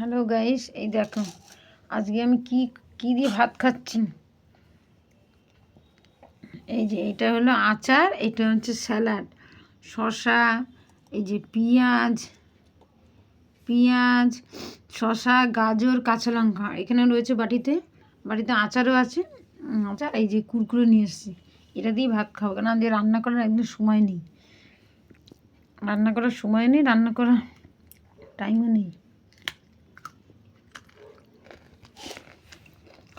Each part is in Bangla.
হ্যালো গাইস, এই দেখো আজকে আমি কি কি দিয়ে ভাত খাচ্ছি। এই যে এটা হলো আচার, এটা হচ্ছে স্যালাড, শসা, এই যে পেঁয়াজ পেঁয়াজ শসা, গাজর, কাঁচা লঙ্কা এখানে রয়েছে বাটিতে। বাটিতে আচারও আছে। আচার এই যে কুরকুরে নিয়ে এসেছি, এটা দিয়ে ভাত খাবো, কেন দিয়ে রান্না করার একদম সময় নেই। রান্না করার টাইমও নেই।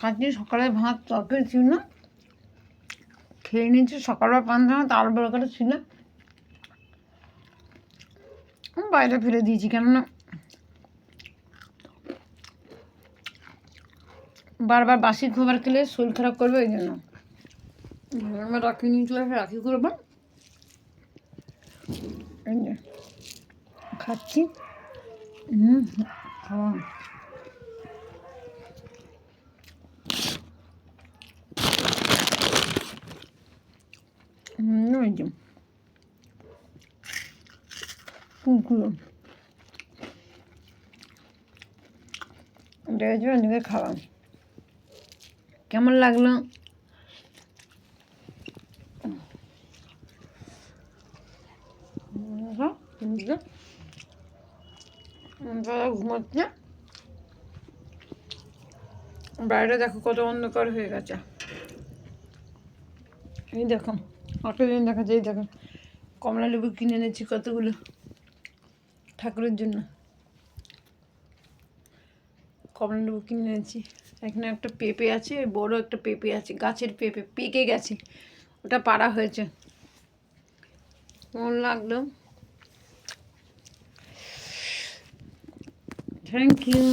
খাচ্ছি সকালে ভাত তরকারি ছিল না, খেয়ে নিয়েছি। সকালবেলা পান্তা ভাত আলু বরকাটা ছিল, বাইরে ফেলে দিয়েছি, কেননা বারবার বাসি খাবার খেলে শরীর খারাপ করবে, ওই জন্য আমরা রাখি নিয়ে চলে আসে, রাখি করবো। এই যে খাচ্ছি। খাওয়া ওই যে কুকুর এদিকে খাওয়া কেমন লাগলো? ঘুমাচ্ছে, বাইরে দেখো কত অন্ধকার হয়ে গেছে। এই দেখো দিন দেখা যায়, এই দেখো কমলা লেবু কিনে এনেছি কতগুলো ঠাকুরের জন্য। কমলা লেবু কিনে এনেছি। এখানে একটা পেঁপে আছে, বড় একটা পেঁপে আছে, গাছের পেঁপে পেকে গেছে, ওটা পাড়া হয়েছে। কেমন লাগলো? Thank you.